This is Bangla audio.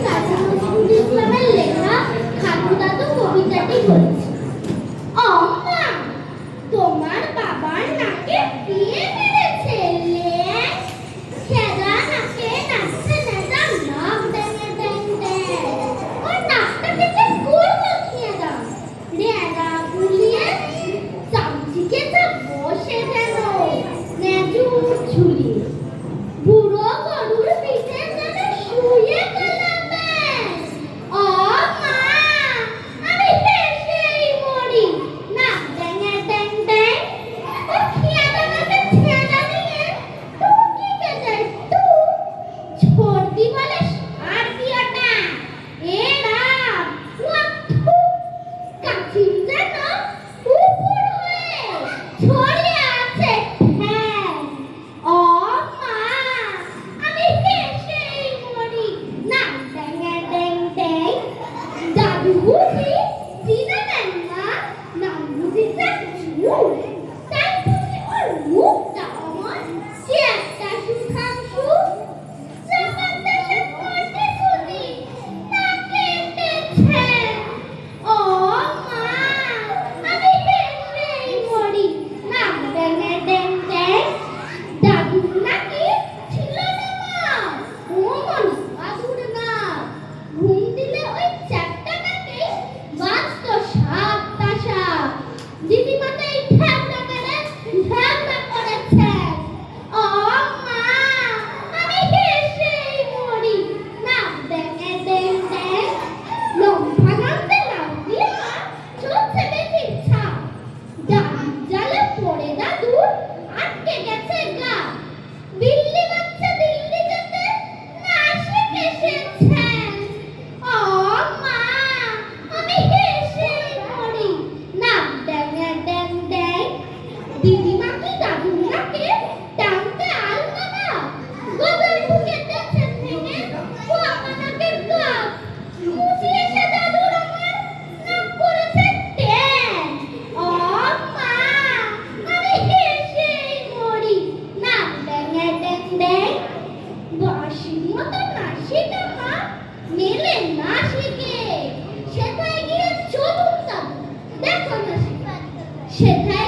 কাজী নজরুল ইসলামের লেখা খাটু দাদু কবিতাটি বলেছি। অম্মা, তোমার বাবার নাকে কে মেরেছে? ল্যাং খেদা নাকে নাচছে নেদা নাক ড্যাঙে ড্যাং ড্যাং। ওর নাকটা কেটে গোল বসিয়ে দাও, রেঁড়া গুলিয়ে চামচিকে যা বসে যেন নেজুর ঝুলিয়ে। বুড়ো গরুর পিঠে যেন শুয়ে গেলাম ব্যাং। ও মা, আমি হেসেই মরি, নাক ড্যাঙে ড্যাং ড্যাং। ও খেয়াদা নাকে ছেঁদা নিয়ে টুকিতে যায় টুক। ছোটদি বলে সার দিওটা, এ রাম ওয়াক ঠুক। কাছিম যেন উপর হয়ে ছড়িয়ে আছে ঠ্যাং। ও মা, আমি হেসেই মরি, নাক ড্যাঙে ড্যাং ড্যাং। দাদু বুঝি চিনে নেন না, নাম বুঝি চাচু। তাই বুঝি ওর মুখটা অমন, সে একটা সুধাংশু। জাপান দেশের মাটি শুনি না কেটেছে। ও মা, আমি হেসেই মরি, নাক ড্যাঙে ড্যাং ড্যাং। দাদুর নাকি ছিল না মা, ওমন দাদুর না। ঘুম দিলে ওই চ্যাপটা নাকে বাজতো সাতটা সাপ। দিদিমা তাই ঠ্যাংটা মেরে ঝ্যাংটা করেছে। ও মা, আমি হেসেই মরি, নাক ড্যাঙে ড্যাং ড্যাং। লম্ফা নামতে লাগলি মা, চলছে বেশি ছাপ। দাদুর জালে পড়ে দাদুর আটকে গেছে গা। বিল্লি বাচ্চা দিল্লি যেতে না শিখে এসেছে। ও মা, আমি হেসেই মরি, নাক ড্যাঙে ড্যাং ড্যাং। দিদিমা কি দাদুর নাকে টানতে আলতো না, গজাল ঢুকে দেছে ভেঙে ও আমার নাকের গাছ। মুচি এসে দাদুর আমার নাক করেছে ট্যাং। ও মা, আমি হেসেই মরি, নাক ড্যাঙে ড্যাং ড্যাং। বাঁশির মতো নাসিটা মা মেলে না শিখে, সেথায় গিয়ে চলুন দাদু দেখো না শিখা। সেথায়